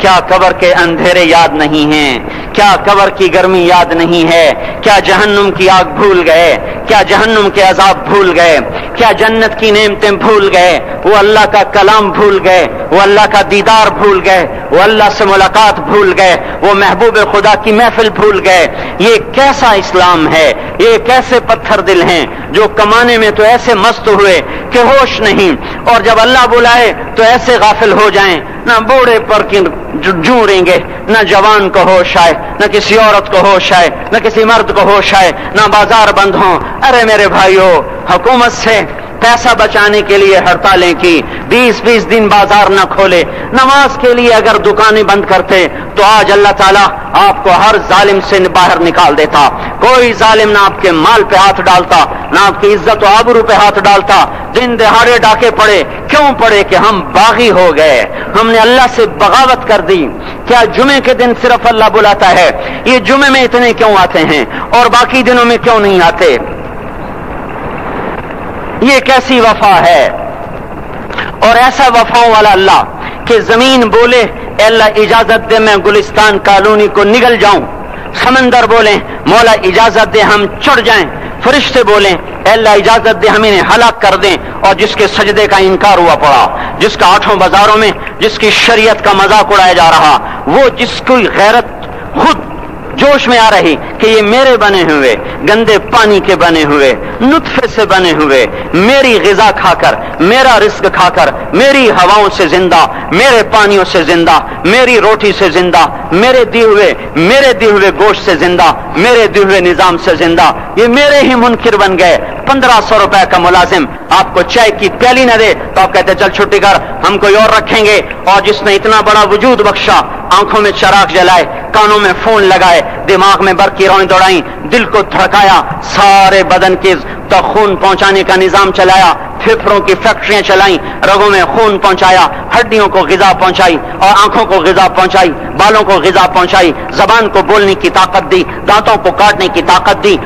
کیا قبر کے اندھیرے یاد نہیں ہیں؟ کیا قبر کی گرمی یاد نہیں ہے؟ کیا جہنم کی آگ بھول گئے؟ کیا جہنم کے عذاب بھول گئے؟ کیا جنت کی نعمتیں بھول گئے؟ وہ اللہ کا کلام بھول گئے؟ وہ اللہ کا دیدار بھول گئے؟ وہ اللہ سے ملاقات بھول گئے؟ وہ محبوب خدا کی محفل بھول گئے؟ یہ کیسا اسلام ہے؟ یہ کیسے پتھر دل ہیں جو کمانے میں تو ایسے مست ہوئے کہ ہوش نہیں، اور جب اللہ بلائے تو ایسے غافل ہو جائیں، نہ بوڑھے پر جوں رہیں گے، نہ جوان کو ہوش آئے، نہ کسی عورت کو ہوش آئے، نہ کسی مرد کو ہوش آئے، نہ بازار بند ہوں۔ ارے میرے بھائیو، حکومت سے پیسہ بچانے کے لیے ہڑتالیں کی، 20 دن بازار نہ کھولے، نماز کے لیے اگر دکانیں بند کرتے تو آج اللہ تعالیٰ آپ کو ہر ظالم سے باہر نکال دیتا۔ کوئی ظالم نہ آپ کے مال پہ ہاتھ ڈالتا، نہ آپ کی عزت و آبرو پہ ہاتھ ڈالتا۔ دن دہاڑے ڈاکے پڑے، کیوں پڑے؟ کہ ہم باغی ہو گئے، ہم نے اللہ سے بغاوت کر دی۔ کیا جمعے کے دن صرف اللہ بلاتا ہے؟ یہ جمعے میں اتنے کیوں آتے ہیں اور باقی دنوں میں کیوں نہیں آتے؟ یہ کیسی وفا ہے؟ اور ایسا وفاؤں والا اللہ کہ زمین بولے اے اللہ اجازت دے میں گلستان کالونی کو نگل جاؤں، سمندر بولیں مولا اجازت دے ہم چڑھ جائیں، فرشتے بولیں اے اللہ اجازت دے ہم انہیں ہلاک کر دیں، اور جس کے سجدے کا انکار ہوا پڑا، جس کا 8 بازاروں میں جس کی شریعت کا مذاق اڑایا جا رہا، وہ جس کی غیرت خود جوش میں آ رہی کہ یہ میرے بنے ہوئے گندے پانی کے بنے ہوئے نطفے سے بنے ہوئے، میری غذا کھا کر، میرا رزق کھا کر، میری ہواؤں سے زندہ، میرے پانیوں سے زندہ، میری روٹی سے زندہ، میرے دی ہوئے گوشت سے زندہ، میرے دی ہوئے نظام سے زندہ، یہ میرے ہی منکر بن گئے۔ 1500 روپے کا ملازم آپ کو چائے کی پیالی نہ دے تو آپ کہتے چل چھٹی کر، ہم کوئی اور رکھیں گے۔ اور جس نے اتنا بڑا وجود بخشا، آنکھوں میں چراغ جلائے، کانوں میں فون لگائے، دماغ میں برقی روئیں دوڑائیں، دل کو دھڑکایا، سارے بدن کے تک خون پہنچانے کا نظام چلایا، پھیپھڑوں کی فیکٹریاں چلائیں، رگوں میں خون پہنچایا، ہڈیوں کو غذا پہنچائی اور آنکھوں کو غذا پہنچائی، بالوں کو غذا پہنچائی، زبان کو بولنے کی طاقت دی، دانتوں کو کاٹنے کی طاقت دی،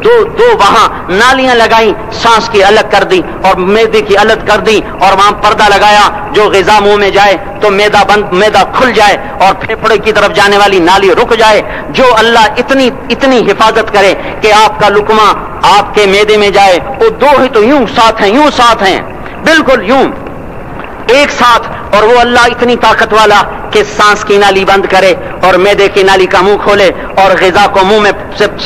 دو وہاں نالیاں لگائیں، سانس کی الگ کر دی اور معدے کی الگ کر دی، اور وہاں پردہ لگایا جو غذا منہ میں جائے تو معدہ کھل جائے اور پھیپھڑے کی طرف جانے والی نالی رک جائے۔ جو اللہ اتنی حفاظت کرے کہ آپ کا لقمہ آپ کے معدے میں جائے، وہ 2 ہی تو یوں ساتھ ہیں بالکل یوں ایک ساتھ، اور وہ اللہ اتنی طاقت والا کہ سانس کی نالی بند کرے اور معدے کی نالی کا منہ کھولے اور غذا کو منہ میں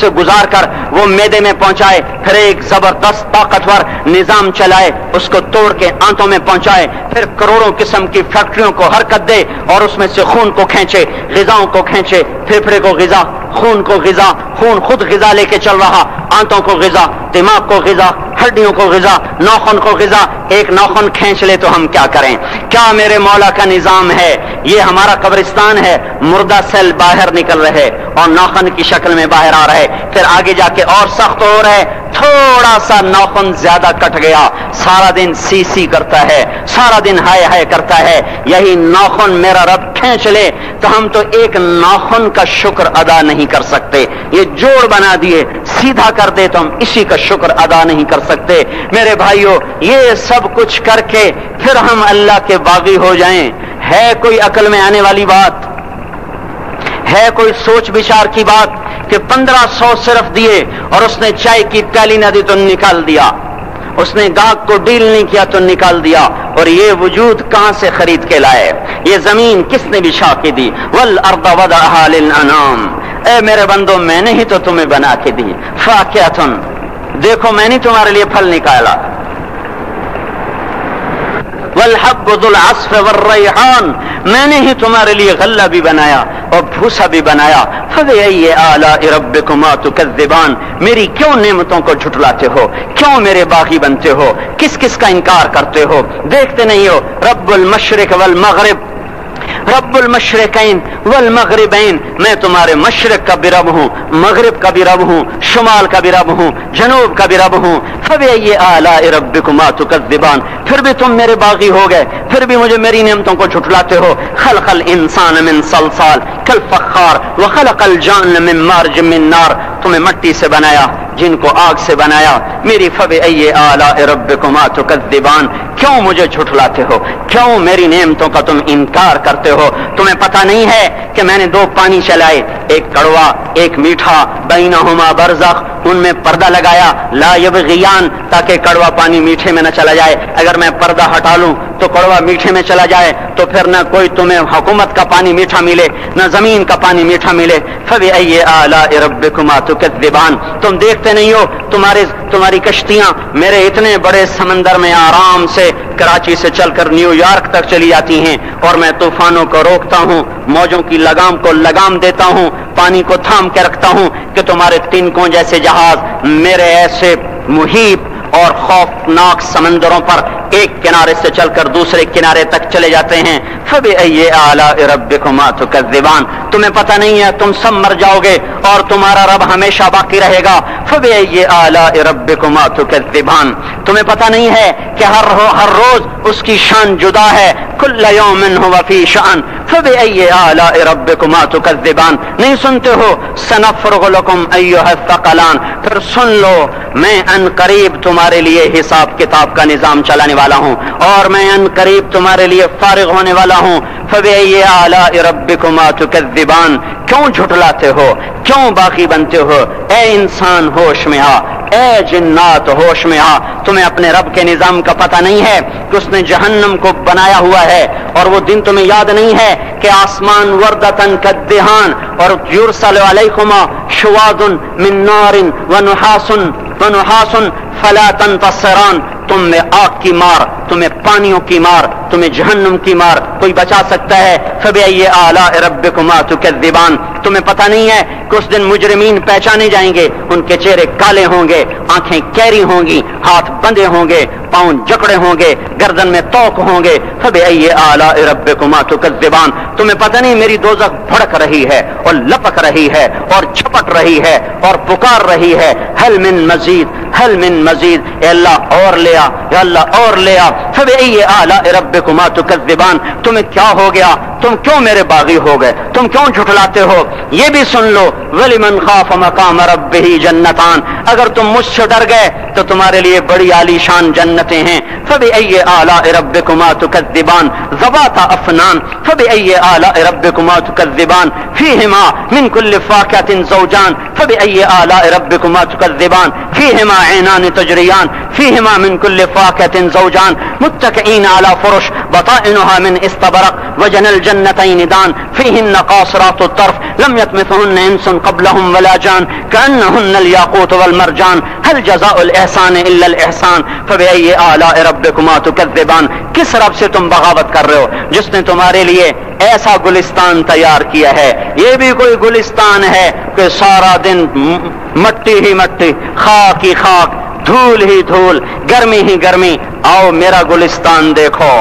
سے گزار کر وہ معدے میں پہنچائے، پھر ایک زبردست طاقتور نظام چلائے، اس کو توڑ کے آنتوں میں پہنچائے، پھر کروڑوں قسم کی فیکٹریوں کو حرکت دے اور اس میں سے خون کو کھینچے، غذاؤں کو کھینچے، پھیپھڑے کو غذا، خون کو غذا، خون خود غذا لے کے چل رہا، آنتوں کو غذا، دماغ کو غذا، ہڈیوں کو غذا، ناخن کو غذا۔ ایک ناخن کھینچ لے تو ہم کیا کریں؟ کیا میرے مولا کا نظام ہے؟ یہ ہمارا قبرستان ہے، مردہ سیل باہر نکل رہے اور ناخن کی شکل میں باہر آ رہے، پھر آگے جا کے اور سخت ہو رہے، تھوڑا سا ناخن زیادہ کٹ گیا، سارا دن سی کرتا ہے، سارا دن ہائے کرتا ہے۔ یہی ناخن میرا رب کھینچ لے تو ہم تو ایک ناخن کا شکر ادا نہیں کر سکتے، یہ جوڑ بنا دیے، سیدھا کر دے تو ہم اسی کا شکر ادا نہیں کر سکتے۔ میرے بھائیو، یہ سب کچھ کر کے پھر ہم اللہ کے باغی ہو جائیں، ہے کوئی عقل میں آنے والی بات؟ ہے کوئی سوچ بچار کی بات کہ 1500 صرف دیے اور اس نے چائے کی پیالی نہ دی تو نکال دیا، اس نے گاہک کو ڈیل نہیں کیا تو نکال دیا، اور یہ وجود کہاں سے خرید کے لائے؟ یہ زمین کس نے بچھا کے دی؟ والارض وضعها للانام، اے میرے بندو میں نے ہی تو تمہیں بنا کے دی، فاکہۃ، دیکھو میں نے تمہارے لیے پھل نکالا، والحب ذو العصف والریحان، میں نے ہی تمہارے لیے غلہ بھی بنایا اور بھوسا بھی بنایا، فبأي آلاء ربكما تكذبان، میری کیوں نعمتوں کو جھٹلاتے ہو؟ کیوں میرے باغی بنتے ہو؟ کس کا انکار کرتے ہو؟ دیکھتے نہیں ہو رب المشرق والمغرب، رب المشرقین والمغربین، میں تمہارے مشرق کا بھی رب ہوں، مغرب کا بھی رب ہوں، شمال کا بھی رب ہوں، جنوب کا بھی رب ہوں۔ فبأي آلاء ربكما تكذبان، پھر بھی تم میرے باغی ہو گئے، پھر بھی مجھے میری نعمتوں کو جھٹلاتے ہو۔ خلق الانسان من صلصال کالفخار وخلق الجان من مارج من نار، تمہیں مٹی سے بنایا، جن کو آگ سے بنایا۔ میری فبأي آلاء ربكما تكذبان، کیوں مجھے جھٹلاتے ہو؟ کیوں میری نعمتوں کا تم انکار کرتے ہو؟ تمہیں پتہ نہیں ہے کہ میں نے دو پانی چلائے، ایک کڑوا ایک میٹھا، بینہما برزخ، ان میں پردہ لگایا، لا یبغیان، تاکہ کڑوا پانی میٹھے میں نہ چلا جائے۔ اگر میں پردہ ہٹا لوں تو کڑوا میٹھے میں چلا جائے تو پھر نہ کوئی تمہیں حکومت کا پانی میٹھا ملے نہ زمین کا پانی میٹھا ملے۔ فبأي آلاء ربكما تكذبان، تم دیکھتے نہیں ہو تمہاری کشتیاں میرے اتنے بڑے سمندر میں آرام سے کراچی سے چل کر نیو یارک تک چلی جاتی ہیں، اور میں طوفانوں کو روکتا ہوں، موجوں کی لگام کو لگام دیتا ہوں، پانی کو تھام کے رکھتا ہوں کہ تمہارے تنکوں جیسے جہاز میرے ایسے محیط اور خوفناک سمندروں پر ایک کنارے سے چل کر دوسرے کنارے تک چلے جاتے ہیں۔ فبأي آلاء ربكما تكذبان، تمہیں پتہ نہیں ہے تم سب مر جاؤ گے اور تمہارا رب ہمیشہ باقی رہے گا۔ فبأي آلاء ربكما تكذبان، تمہیں پتہ نہیں ہے کہ ہر روز اس کی شان جدا ہے، كل يوم هو في شأن۔ فبأي آلاء ربكما تكذبان، نہیں سنتے ہو؟ سنفرغ لكم أيها الثقلان، پھر سن لو میں ان قریب تمہارے لیے حساب کتاب کا نظام چلانے والا ہوں، اور میں ان قریب تمہارے لیے فارغ ہونے والا ہوں۔ فبأي آلاء ربكما تكذبان، کیوں جھٹلاتے ہو؟ کیوں باقی بنتے ہو؟ اے انسان ہوش میں آ، اے جنات ہوش میں آ، تمہیں اپنے رب کے نظام کا پتہ نہیں ہے کہ اس نے جہنم کو بنایا ہوا ہے، اور وہ دن تمہیں یاد نہیں ہے کہ آسمان وردتن کالدہان، اور یرسل علیکما شواظ من نار ونحاس فلا تنتصران، تم میں آگ کی مار، تمہیں پانیوں کی مار، تمہیں جہنم کی مار کوئی بچا سکتا ہے؟ فبأي آلاء ربكما تكذبان، تمہیں پتہ نہیں ہے کہ اس دن مجرمین پہچانے جائیں گے، ان کے چہرے کالے ہوں گے، آنکھیں کیری ہوں گی، ہاتھ بندھے ہوں گے، پاؤں جکڑے ہوں گے، گردن میں توق ہوں گے۔ فبأي آلاء ربكما تكذبان، تمہیں پتہ نہیں میری دوزخ بھڑک رہی ہے اور لپک رہی ہے اور جھپٹ رہی ہے اور پکار رہی ہے، هل من مزید، هل من مزید، اے اللہ اور لے آ، یا اللہ اور لے آ۔ فبأي آلاء ربكما تكذبان، تمہیں کیا ہو گیا؟ تم کیوں میرے باغی ہو گئے؟ تم کیوں جھٹلاتے ہو؟ یہ بھی سن لو، وَلِمَنْ خَافَ مَقَامَ رَبِّهِ جَنَّتَانِ، اگر تم مجھ سے ڈر گئے تو تمہارے لیے بڑی عالی شان جنتیں ہیں۔ فبأي آلاء ربكما تكذبان ذواتا افنان، فبأي آلاء ربكما تكذبان فيهما من كل فاكهة زوجان، فبأي آلاء ربكما تكذبان فيهما عينان تجريان فيهما من كل فاكهة زوجان متكئين على فرش بطائنها من استبرق وجنى الجنتين دان فيهن قاصرات الطرف لم يطمثهن انس قبلهم ولا جان كأنهن الياقوت والمرجان هل جزاء الإحسان إلا الإحسان۔ فبأي آلاء ربكما تكذبان، کس رب سے تم بغاوت کر رہے ہو جس نے تمہارے لیے ایسا گلستان تیار کیا ہے؟ یہ بھی کوئی گلستان ہے کہ سارا دن مٹی ہی مٹی، خاک ہی خاک، دھول ہی دھول، گرمی ہی گرمی۔ آؤ میرا گلستان دیکھو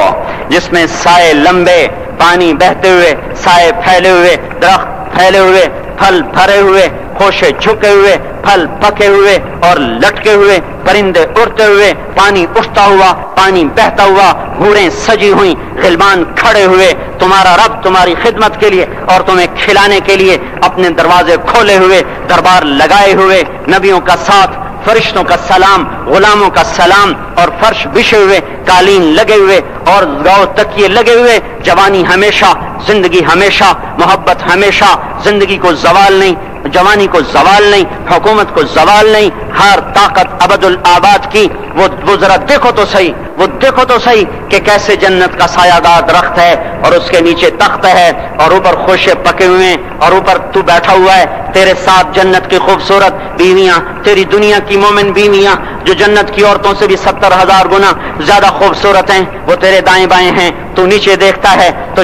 جس میں سائے لمبے، پانی بہتے ہوئے، سائے پھیلے ہوئے، درخت پھیلے ہوئے، پھل بھرے ہوئے، خوشے جھکے ہوئے، پھل پکے ہوئے اور لٹکے ہوئے، پرندے اڑتے ہوئے، پانی اٹھتا ہوا، پانی بہتا ہوا، گھوڑیں سجی ہوئی، غلمان کھڑے ہوئے، تمہارا رب تمہاری خدمت کے لیے اور تمہیں کھلانے کے لیے اپنے دروازے کھولے ہوئے، دربار لگائے ہوئے، نبیوں کا ساتھ، فرشتوں کا سلام، غلاموں کا سلام، اور فرش بچھے ہوئے، قالین لگے ہوئے اور گاؤ تکیے لگے ہوئے، جوانی ہمیشہ، زندگی ہمیشہ، محبت ہمیشہ، زندگی کو زوال نہیں، جوانی کو زوال نہیں، حکومت کو زوال نہیں، ہر طاقت ابد الآباد کی۔ وہ ذرا دیکھو تو صحیح، وہ دیکھو تو صحیح کہ کیسے جنت کا سایہ دار درخت ہے اور اس کے نیچے تخت ہے اور اوپر خوشے پکے ہوئے ہیں اور اوپر تو بیٹھا ہوا ہے، تیرے ساتھ جنت کی خوبصورت بیویاں، تیری دنیا کی مومن بیویاں جو جنت کی عورتوں سے بھی 70,000 گنا زیادہ خوبصورت ہیں، وہ تیرے دائیں بائیں ہیں۔ تو نیچے دیکھتا ہے تو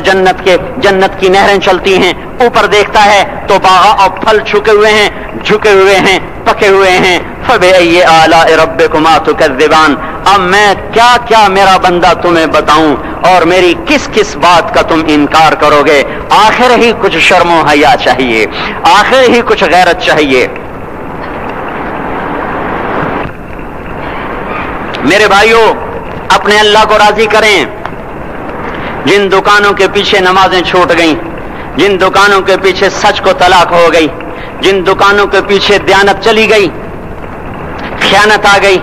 جنت کی نہریں چلتی ہیں، اوپر دیکھتا ہے تو باغ اور پھل جھکے ہوئے ہیں، پکے ہوئے ہیں۔ فبأي آلاء ربكما تكذبان، اب میں کیا کیا میرا بندہ تمہیں بتاؤں اور میری کس کس بات کا تم انکار کرو گے؟ آخر ہی کچھ شرم و حیا چاہیے، آخر ہی کچھ غیرت چاہیے۔ میرے بھائیوں، اپنے اللہ کو راضی کریں۔ جن دکانوں کے پیچھے نمازیں چھوٹ گئیں، جن دکانوں کے پیچھے سچ کو طلاق ہو گئی، جن دکانوں کے پیچھے دیانت چلی گئی، خیانت آ گئی،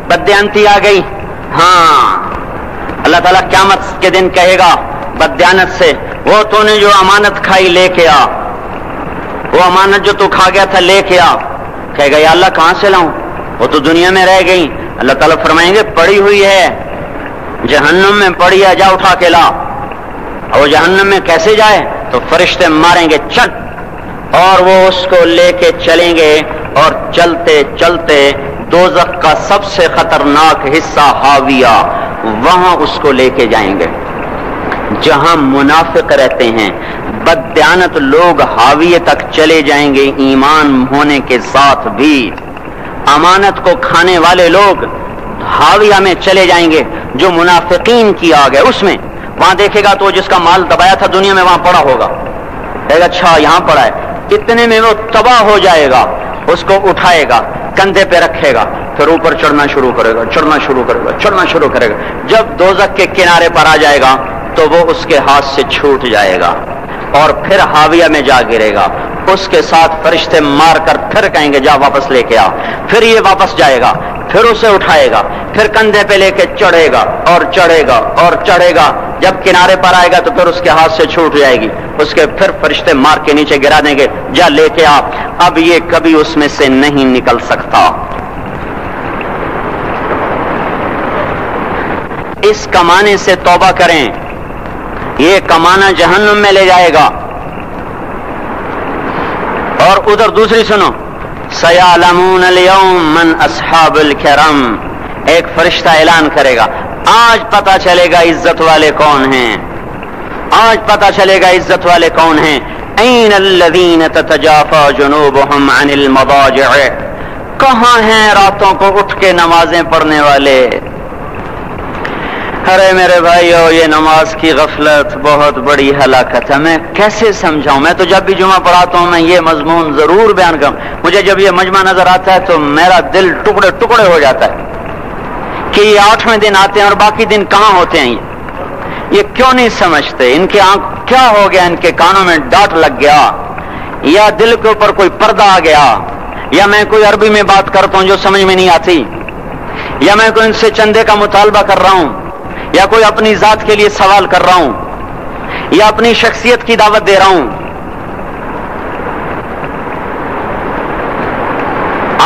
بددیانتی آ گئی، ہاں اللہ تعالیٰ قیامت کے دن کہے گا بددیانت سے، وہ تو نے جو امانت کھائی لے کے آ، وہ امانت جو تو کھا گیا تھا لے کے آ۔ کہے گا یا اللہ کہاں سے لاؤں، وہ تو دنیا میں رہ گئی۔ اللہ تعالیٰ فرمائیں گے پڑی ہوئی ہے جہنم میں، پڑی ہے، جا اٹھا کے لا۔ اور وہ جہنم میں کیسے جائے؟ تو فرشتے ماریں گے چٹ، اور وہ اس کو لے کے چلیں گے، اور چلتے چلتے دوزخ کا سب سے خطرناک حصہ حاویہ، وہاں اس کو لے کے جائیں گے جہاں منافق رہتے ہیں۔ بددیانت لوگ حاویہ تک چلے جائیں گے ایمان ہونے کے ساتھ بھی۔ امانت کو کھانے والے لوگ حاویہ میں چلے جائیں گے جو منافقین کی آگ ہے، اس میں وہاں دیکھے گا تو جس کا مال دبایا تھا دنیا میں وہاں پڑا ہوگا، کہے گا اچھا یہاں پڑا ہے، اتنے میں وہ تباہ ہو جائے گا، اس کو اٹھائے گا، کندھے پہ رکھے گا، پھر اوپر چڑھنا شروع کرے گا، چڑھنا شروع کرے گا، چڑھنا شروع کرے گا۔ جب دوزخ کے کنارے پر آ جائے گا تو وہ اس کے ہاتھ سے چھوٹ جائے گا اور پھر حاویہ میں جا گرے گا۔ اس کے ساتھ فرشتے مار کر پھر کہیں گے جا واپس لے کے آ، پھر یہ واپس جائے گا، پھر اسے اٹھائے گا، پھر کندھے پہ لے کے چڑھے گا اور چڑھے گا اور چڑھے گا۔ جب کنارے پر آئے گا تو پھر اس کے ہاتھ سے چھوٹ جائے گی، اس کے پھر فرشتے مار کے نیچے گرا دیں گے، جا لے کے آ۔ اب یہ کبھی اس میں سے نہیں نکل سکتا۔ اس کمانے سے توبہ کریں، یہ کمانا جہنم میں لے جائے گا۔ اور ادھر دوسری سنو، سَيَعْلَمُونَ الْيَوْمَ مَنْ أَصْحَابُ الْكَرَمِ، ایک فرشتہ اعلان کرے گا آج پتہ چلے گا عزت والے کون ہیں، آج پتہ چلے گا عزت والے کون ہیں۔ أَيْنَ الَّذِينَ تَتَجَافَى جُنُوبُهُمْ عَنِ الْمَضَاجِعِ، کہاں ہیں راتوں کو اٹھ کے نمازیں پڑھنے والے؟ ارے میرے بھائیو، یہ نماز کی غفلت بہت بڑی ہلاکت ہے۔ میں کیسے سمجھاؤں؟ میں تو جب بھی جمعہ پڑھاتا ہوں میں یہ مضمون ضرور بیان کروں، مجھے جب یہ مجمع نظر آتا ہے تو میرا دل ٹکڑے ٹکڑے ہو جاتا ہے کہ یہ 8ویں دن آتے ہیں اور باقی دن کہاں ہوتے ہیں؟ یہ کیوں نہیں سمجھتے؟ ان کے آنکھ کیا ہو گیا؟ ان کے کانوں میں ڈاٹ لگ گیا، یا دل کے اوپر کوئی پردہ آ گیا، یا میں کوئی عربی میں بات کرتا ہوں جو سمجھ میں نہیں آتی، یا میں کوئی ان سے چندے کا مطالبہ کر رہا ہوں، یا کوئی اپنی ذات کے لیے سوال کر رہا ہوں، یا اپنی شخصیت کی دعوت دے رہا ہوں۔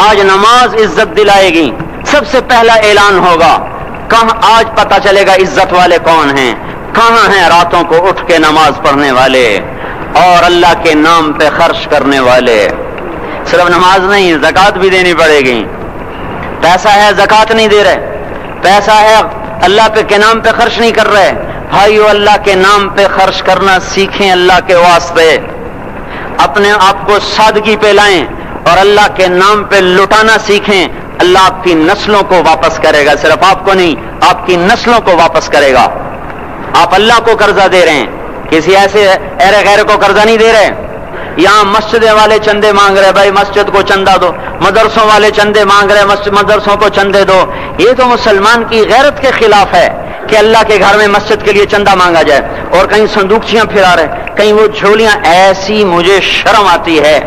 آج نماز عزت دلائے گی، سب سے پہلا اعلان ہوگا، کہاں آج پتہ چلے گا عزت والے کون ہیں، کہاں ہیں راتوں کو اٹھ کے نماز پڑھنے والے اور اللہ کے نام پہ خرچ کرنے والے۔ صرف نماز نہیں، زکوٰۃ بھی دینی پڑے گی۔ پیسہ ہے زکوٰۃ نہیں دے رہے، پیسہ ہے اللہ کے نام پہ خرچ نہیں کر رہے۔ بھائیو، اللہ کے نام پہ خرچ کرنا سیکھیں، اللہ کے واسطے اپنے آپ کو سادگی پہ لائیں اور اللہ کے نام پہ لٹانا سیکھیں۔ اللہ آپ کی نسلوں کو واپس کرے گا، صرف آپ کو نہیں، آپ کی نسلوں کو واپس کرے گا۔ آپ اللہ کو قرضہ دے رہے ہیں، کسی ایسے ایرے غیر کو قرضہ نہیں دے رہے۔ یہاں مسجد والے چندے مانگ رہے، بھائی مسجد کو چندہ دو، مدرسوں والے چندے مانگ رہے، مدرسوں کو چندے دو۔ یہ تو مسلمان کی غیرت کے خلاف ہے کہ اللہ کے گھر میں مسجد کے لیے چندہ مانگا جائے، اور کہیں صندوقچیاں پھرا رہے، کہیں وہ جھولیاں، ایسی مجھے شرم آتی ہے۔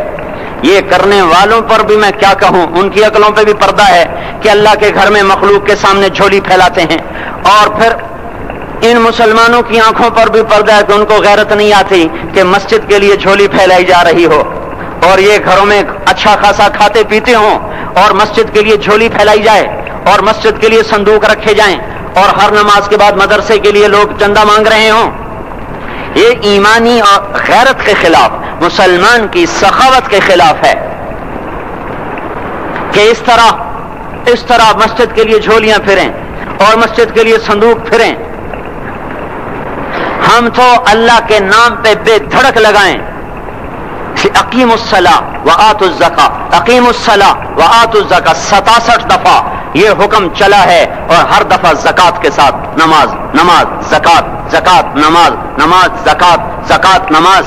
یہ کرنے والوں پر بھی میں کیا کہوں، ان کی عقلوں پہ بھی پردہ ہے کہ اللہ کے گھر میں مخلوق کے سامنے جھولی پھیلاتے ہیں، اور پھر ان مسلمانوں کی آنکھوں پر بھی پردہ ہے کہ ان کو غیرت نہیں آتی کہ مسجد کے لیے جھولی پھیلائی جا رہی ہو، اور یہ گھروں میں اچھا خاصا کھاتے پیتے ہوں اور مسجد کے لیے جھولی پھیلائی جائے اور مسجد کے لیے صندوق رکھے جائیں اور ہر نماز کے بعد مدرسے کے لیے لوگ چندہ مانگ رہے ہوں۔ یہ ایمانی اور غیرت کے خلاف، مسلمان کی سخاوت کے خلاف ہے کہ اس طرح مسجد کے لیے جھولیاں پھریں اور مسجد کے لیے صندوق پھریں۔ ہم تو اللہ کے نام پہ بے دھڑک لگائیں، اقیم الصلاۃ وآتوا الزکاۃ، اقیم الصلاۃ وآتوا الزکاۃ 67 دفعہ یہ حکم چلا ہے، اور ہر دفعہ زکوٰۃ کے ساتھ نماز، نماز زکوٰۃ، زکوٰۃ نماز، نماز زکوٰۃ، زکوٰۃ نماز۔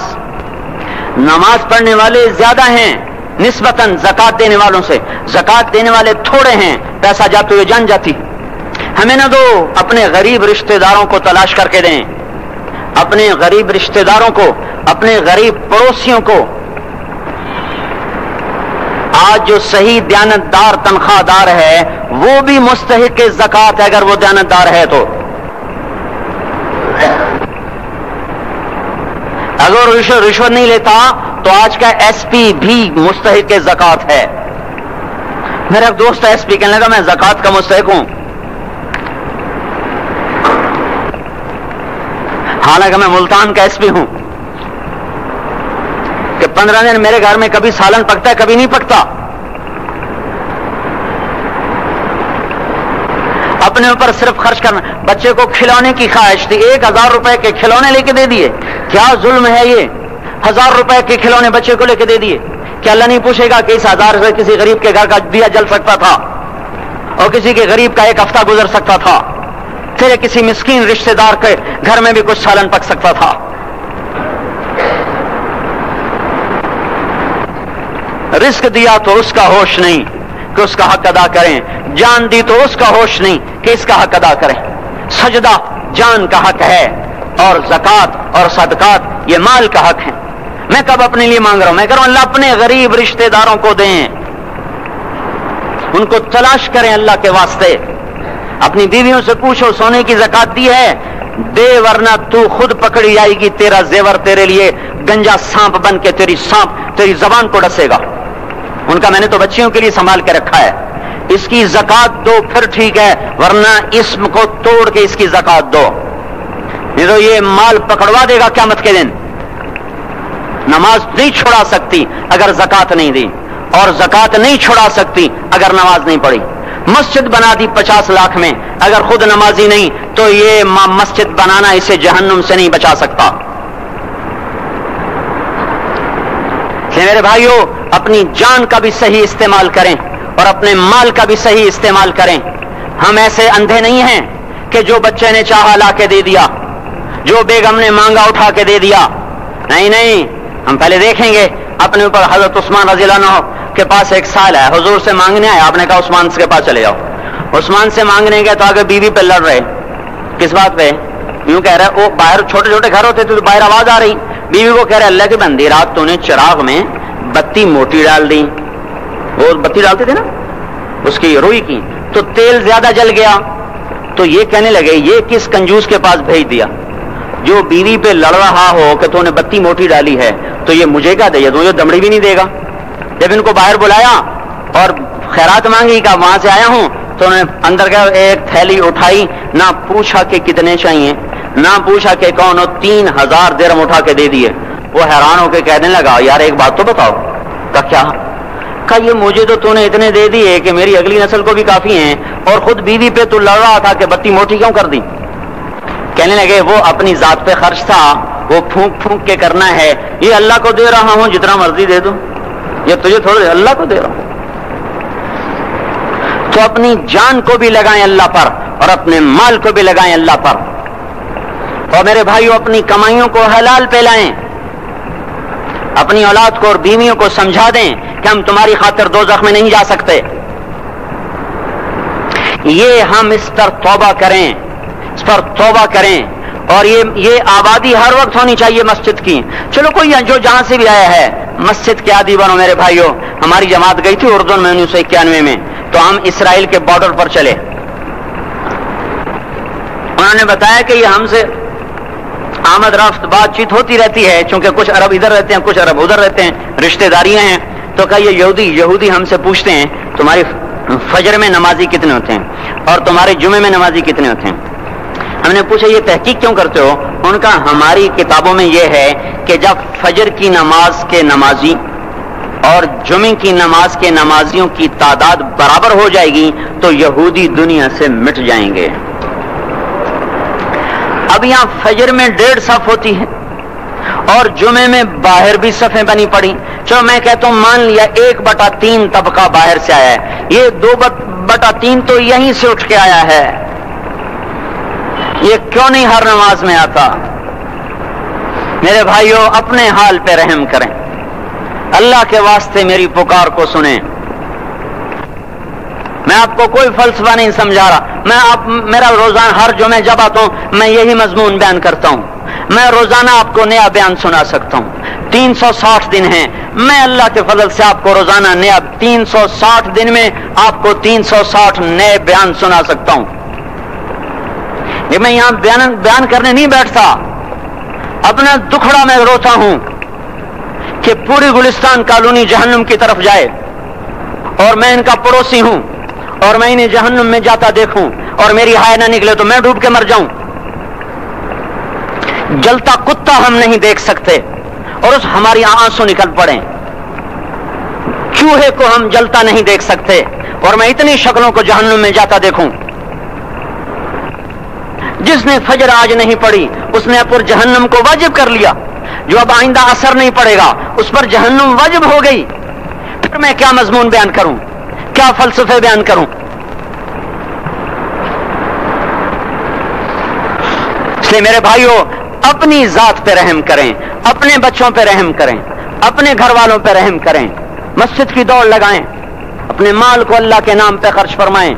نماز پڑھنے والے زیادہ ہیں نسبتاً زکوٰۃ دینے والوں سے، زکوٰۃ دینے والے تھوڑے ہیں، پیسہ جاتے ہوئے جان جاتی۔ ہمیں نہ دو، اپنے غریب رشتہ داروں کو تلاش کر کے دیں، اپنے غریب رشتہ داروں کو، اپنے غریب پڑوسیوں کو۔ آج جو صحیح دیانتدار تنخواہ دار ہے وہ بھی مستحق زکوٰۃ ہے اگر وہ دیانتدار ہے تو، اگر رشوت نہیں لیتا تو آج کا ایس پی بھی مستحق زکات ہے. میرا دوست ایس پی کہنے لگا میں زکات کا مستحق ہوں، حالانکہ میں ملتان کا ایس پی ہوں کہ 15 دن میرے گھر میں کبھی سالن پکتا ہے کبھی نہیں پکتا. اپنے اوپر صرف خرچ کرنا. بچے کو کھلونے کی خواہش تھی، 1000 روپے کے کھلونے لے کے دے دیے. کیا ظلم ہے یہ؟ 1000 روپے کے کھلونے بچے کو لے کے دے دیے. کیا اللہ نہیں پوچھے گا کہ اس 1000 سے کسی غریب کے گھر کا دیا جل سکتا تھا اور کسی کے غریب کا ایک ہفتہ گزر سکتا تھا، پھر کسی مسکین رشتہ دار کے گھر میں بھی کچھ سالن پک سکتا تھا. رزق دیا تو اس کا ہوش نہیں کہ اس کا حق ادا کریں، جان دی تو اس کا ہوش نہیں کہ اس کا حق ادا کریں. سجدہ جان کا حق ہے اور زکات اور صدقات یہ مال کا حق ہے. میں کب اپنے لیے مانگ رہا ہوں؟ میں کہہ رہا ہوں اللہ اپنے غریب رشتہ داروں کو دیں، ان کو تلاش کریں اللہ کے واسطے. اپنی بیویوں سے پوچھو سونے کی زکات دی ہے؟ دے ورنہ تو خود پکڑی جائے گی، تیرا زیور تیرے لیے گنجا سانپ بن کے تیری زبان کو ڈسے گا. ان کا میں نے تو بچیوں کے لیے سنبھال کے رکھا ہے. اس کی زکات دو پھر ٹھیک ہے، ورنہ اسم کو توڑ کے اس کی زکات دو، نہیں تو یہ مال پکڑوا دے گا قیامت کے دن. نماز نہیں چھوڑا سکتی اگر زکات نہیں دی، اور زکات نہیں چھوڑا سکتی اگر نماز نہیں پڑھی. مسجد بنا دی 50 لاکھ میں، اگر خود نمازی نہیں تو یہ مسجد بنانا اسے جہنم سے نہیں بچا سکتا. میرے بھائیوں اپنی جان کا بھی صحیح استعمال کریں اور اپنے مال کا بھی صحیح استعمال کریں. ہم ایسے اندھے نہیں ہیں کہ جو بچے نے چاہا لا کے دے دیا، جو بیگم نے مانگا اٹھا کے دے دیا. نہیں، ہم پہلے دیکھیں گے. اپنے اوپر حضرت عثمان رضی اللہ عنہ کے پاس ایک سال ہے، حضور سے مانگنے آئے. آپ نے کہا عثمان کے پاس چلے جاؤ. عثمان سے مانگنے گئے تو آگے بیوی پہ لڑ رہے. کس بات پہ؟ یوں کہہ رہا ہے وہ باہر چھوٹے چھوٹے گھر ہوتے تھے تو باہر آواز آ رہی. بیوی کو کہہ رہے اللہ کی بندی رات تو نے چراغ میں بتی موٹی ڈال دی. وہ بتی ڈالتے تھے نا اس کی روئی کی، تو تیل زیادہ جل گیا. تو یہ کہنے لگے یہ کس کنجوس کے پاس بھیج دیا؟ جو بیوی پہ لڑ رہا ہو کہ تو نے بتی موٹی ڈالی ہے تو یہ مجھے کیا دے دوں، یہ دمڑی بھی نہیں دے گا. جب ان کو باہر بلایا اور خیرات مانگی کہ وہاں سے آیا ہوں، تو انہوں نے اندر گیا ایک تھیلی اٹھائی، نہ پوچھا کہ کتنے چاہیے، نہ پوچھا کہ کون ہو، 3000 درہم اٹھا کے دے دیے. وہ حیران ہو کے کہنے لگا یار ایک بات تو بتاؤ. کیا؟ کہ یہ مجھے تو نے اتنے دے دیے کہ میری اگلی نسل کو بھی کافی ہیں، اور خود بیوی پہ تو لڑ رہا تھا کہ بتی موٹی کیوں کر دی. کہنے لگے وہ اپنی ذات پہ خرچ تھا، وہ پھونک پھونک کے کرنا ہے. یہ اللہ کو دے رہا ہوں جتنا مرضی دے دوں، یہ تجھے تھوڑے اللہ کو دے رہا ہوں. تو اپنی جان کو بھی لگائیں اللہ پر اور اپنے مال کو بھی لگائیں اللہ پر. اور میرے بھائیوں اپنی کمائیوں کو حلال پہ لائیں. اپنی اولاد کو اور بیویوں کو سمجھا دیں کہ ہم تمہاری خاطر دوزخ میں نہیں جا سکتے. یہ ہم اس پر توبہ کریں، اس پر توبہ کریں. اور یہ آبادی ہر وقت ہونی چاہیے مسجد کی. چلو کوئی جو جہاں سے بھی آیا ہے مسجد کے عادی بنو. میرے بھائیوں ہماری جماعت گئی تھی اردن میں 1991 میں، تو ہم اسرائیل کے بارڈر پر چلے. انہوں نے بتایا کہ یہ ہم سے آمد رفت بات چیت ہوتی رہتی ہے، چونکہ کچھ عرب ادھر رہتے ہیں کچھ عرب ادھر رہتے ہیں، رشتہ داریاں ہیں. تو کہ یہ یہودی ہم سے پوچھتے ہیں تمہاری فجر میں نمازی کتنے ہوتے ہیں اور تمہارے جمعے میں نمازی کتنے ہوتے ہیں. ہم نے پوچھا یہ تحقیق کیوں کرتے ہو؟ ان کا ہماری کتابوں میں یہ ہے کہ جب فجر کی نماز کے نمازی اور جمعے کی نماز کے نمازیوں کی تعداد برابر ہو جائے گی تو یہودی دنیا سے مٹ جائیں گے. اب یہاں فجر میں 1.5 صف ہوتی ہے اور جمعے میں باہر بھی صفیں بنی پڑی. چلو میں کہتا ہوں مان لیا 1/3 طبقہ باہر سے آیا ہے، یہ 2/3 تو یہیں سے اٹھ کے آیا ہے. یہ کیوں نہیں ہر نماز میں آتا؟ میرے بھائیوں اپنے حال پہ رحم کریں. اللہ کے واسطے میری پکار کو سنیں. میں آپ کو کوئی فلسفہ نہیں سمجھا رہا. میرا روزانہ ہر جمعے جب آتا ہوں میں یہی مضمون بیان کرتا ہوں. میں روزانہ آپ کو نیا بیان سنا سکتا ہوں. 360 دن ہیں، میں اللہ کے فضل سے آپ کو روزانہ نیا 360 دن میں آپ کو 360 نئے بیان سنا سکتا ہوں. میں یہاں بیان کرنے نہیں بیٹھتا. اپنا دکھڑا میں روتا ہوں کہ پوری گلستان کالونی جہنم کی طرف جائے اور میں ان کا پڑوسی ہوں اور میں انہیں جہنم میں جاتا دیکھوں اور میری ہائے نہ نکلے تو میں ڈوب کے مر جاؤں. جلتا کتا ہم نہیں دیکھ سکتے اور اس ہماری آنسو نکل پڑیں. چوہے کو ہم جلتا نہیں دیکھ سکتے اور میں اتنی شکلوں کو جہنم میں جاتا دیکھوں. جس نے فجر آج نہیں پڑھی اس نے پر جہنم کو واجب کر لیا. جو اب آئندہ اثر نہیں پڑے گا اس پر جہنم واجب ہو گئی. پھر میں کیا مضمون بیان کروں, کیا فلسفے بیان کروں؟ اس لیے میرے بھائیوں, اپنی ذات پہ رحم کریں, اپنے بچوں پہ رحم کریں, اپنے گھر والوں پہ رحم کریں, مسجد کی دوڑ لگائیں, اپنے مال کو اللہ کے نام پہ خرچ فرمائیں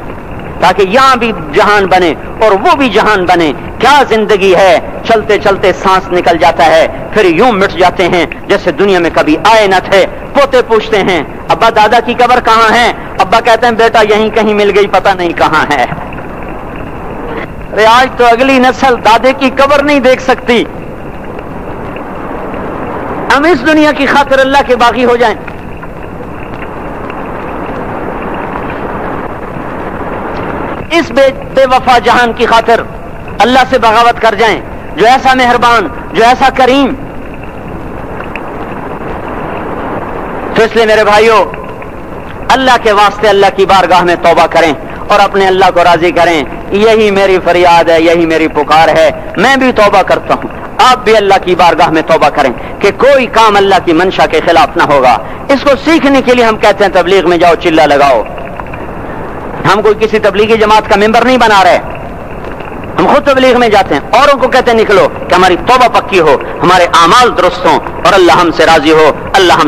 تاکہ یہاں بھی جہان بنے اور وہ بھی جہان بنے. کیا زندگی ہے, چلتے چلتے سانس نکل جاتا ہے پھر یوں مٹ جاتے ہیں جیسے دنیا میں کبھی آئے نہ تھے. پوتے پوچھتے ہیں ابا دادا کی قبر کہاں ہے؟ ابا کہتے ہیں بیٹا یہیں کہیں مل گئی, پتہ نہیں کہاں ہے. ارے آج تو اگلی نسل دادے کی قبر نہیں دیکھ سکتی. ہم اس دنیا کی خاطر اللہ کے باغی ہو جائیں. اس بے وفا جہان کی خاطر اللہ سے بغاوت کر جائیں جو ایسا مہربان, جو ایسا کریم. تو اس لیے میرے بھائیوں, اللہ کے واسطے اللہ کی بارگاہ میں توبہ کریں اور اپنے اللہ کو راضی کریں. یہی میری فریاد ہے, یہی میری پکار ہے. میں بھی توبہ کرتا ہوں, آپ بھی اللہ کی بارگاہ میں توبہ کریں کہ کوئی کام اللہ کی منشا کے خلاف نہ ہوگا. اس کو سیکھنے کے لیے ہم کہتے ہیں تبلیغ میں جاؤ, چلا لگاؤ. ہم کوئی کسی تبلیغی جماعت کا ممبر نہیں بنا رہے, ہم خود تبلیغ میں جاتے ہیں, اوروں کو کہتے ہیں نکلو کہ ہماری توبہ پکی ہو, ہمارے اعمال درست ہوں اور اللہ ہم سے راضی ہو. اللہ ہم